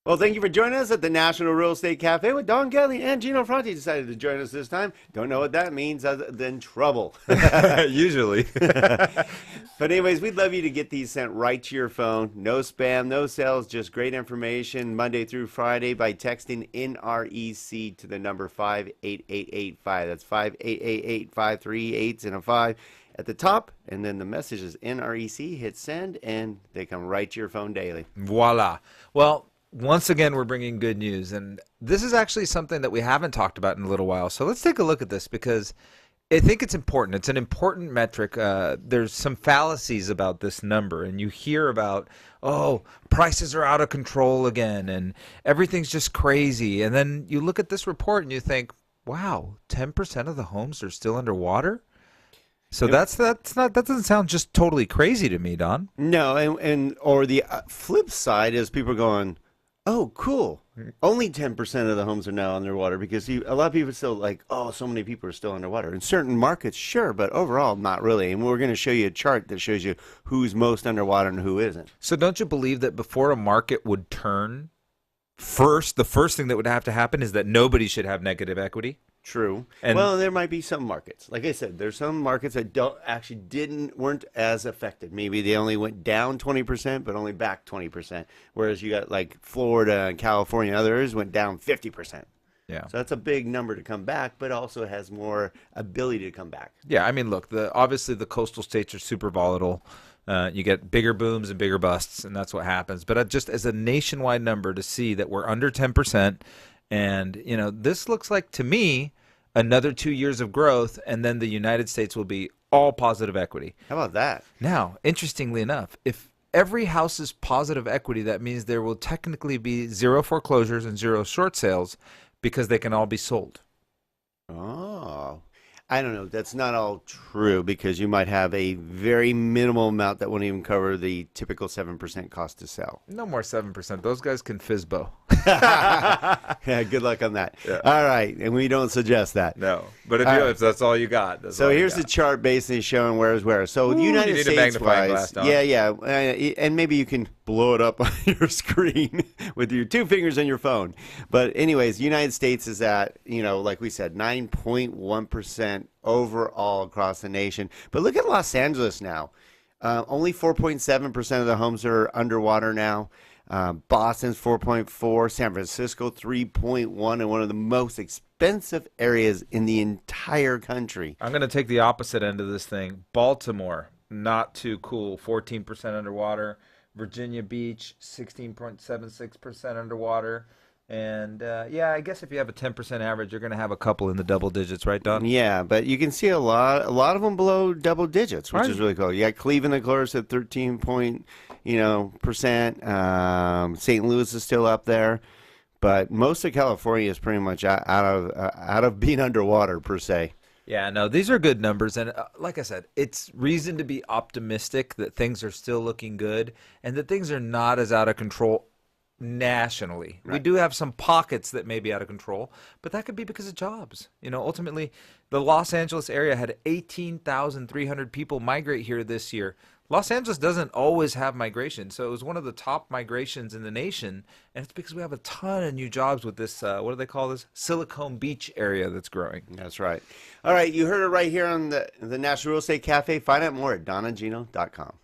Well, thank you for joining us at the National Real Estate Cafe with Don Kelly and Gino Franti decided to join us this time. Don't know what that means other than trouble. Usually. But anyways, we'd love you to get these sent right to your phone. No spam, no sales, just great information Monday through Friday by texting NREC to the number 58885. That's 58885, 3 8s and a 5 at the top, and then the message is NREC. Hit send, and they come right to your phone daily. Voila. Well, once again, we're bringing good news. And this is actually something that we haven't talked about in a little while. So let's take a look at this because I think it's important. It's an important metric. There's some fallacies about this number. And you hear about, oh, prices are out of control again and everything's just crazy. And then you look at this report and you think, wow, 10% of the homes are still underwater? So Yep. that doesn't sound just totally crazy to me, Don. No, and or the flip side is people going, "Oh, cool! Only 10% of the homes are now underwater," because a lot of people still like, "Oh, so many people are still underwater." In certain markets, sure, but overall, not really. And we're going to show you a chart that shows you who's most underwater and who isn't. So don't you believe that before a market would turn, the first thing that would have to happen is that nobody should have negative equity? True. And Well, there might be some markets. Like I said, there's some markets that don't actually weren't as affected. Maybe they only went down 20%, but only back 20%. Whereas you got like Florida and California and others went down 50%. yeah. So that's a big number to come back, but also has more ability to come back. Yeah, I mean, look, obviously the coastal states are super volatile. You get bigger booms and bigger busts, and that's what happens. But just as a nationwide number to see that we're under 10%, and this looks like to me another 2 years of growth, and then the United States will be all positive equity. How about that? Now, interestingly enough, if every house is positive equity, that means there will technically be zero foreclosures and zero short sales because they can all be sold. Oh, I don't know. That's not all true because you might have a very minimal amount that won't even cover the typical 7% cost to sell. No more 7%. Those guys can FISBO. Yeah, good luck on that. Yeah. All right, and we don't suggest that. No, but if All right. if that's all you got, So here's the chart basically showing where is where. So the United you need a States magnifying wise, glass, Don. yeah, and maybe you can blow it up on your screen with your two fingers on your phone. But anyways, United States is at, like we said, 9.1% overall across the nation. But look at Los Angeles now. Only 4.7% of the homes are underwater now. Boston's 4.4, San Francisco 3.1, and one of the most expensive areas in the entire country. I'm going to take the opposite end of this thing. Baltimore, not too cool, 14% underwater. Virginia Beach, 16.76% underwater. And I guess if you have a 10% average, you're going to have a couple in the double digits, right, Don? Yeah, but you can see a lot of them below double digits, which Right. is really cool. You got Cleveland, of course, at 13 point, percent. St. Louis is still up there, but most of California is pretty much out of being underwater per se. Yeah, no, these are good numbers. And like I said, it's reason to be optimistic that things are still looking good and that things are not as out of control nationally. We Right. do have some pockets that may be out of control, but that could be because of jobs. Ultimately, the Los Angeles area had 18,300 people migrate here this year. Los Angeles doesn't always have migration, so it was one of the top migrations in the nation, and it's because we have a ton of new jobs with this, what do they call this? Silicon Beach area that's growing. That's right. All right, you heard it right here on the National Real Estate Cafe. Find out more at donandgino.com.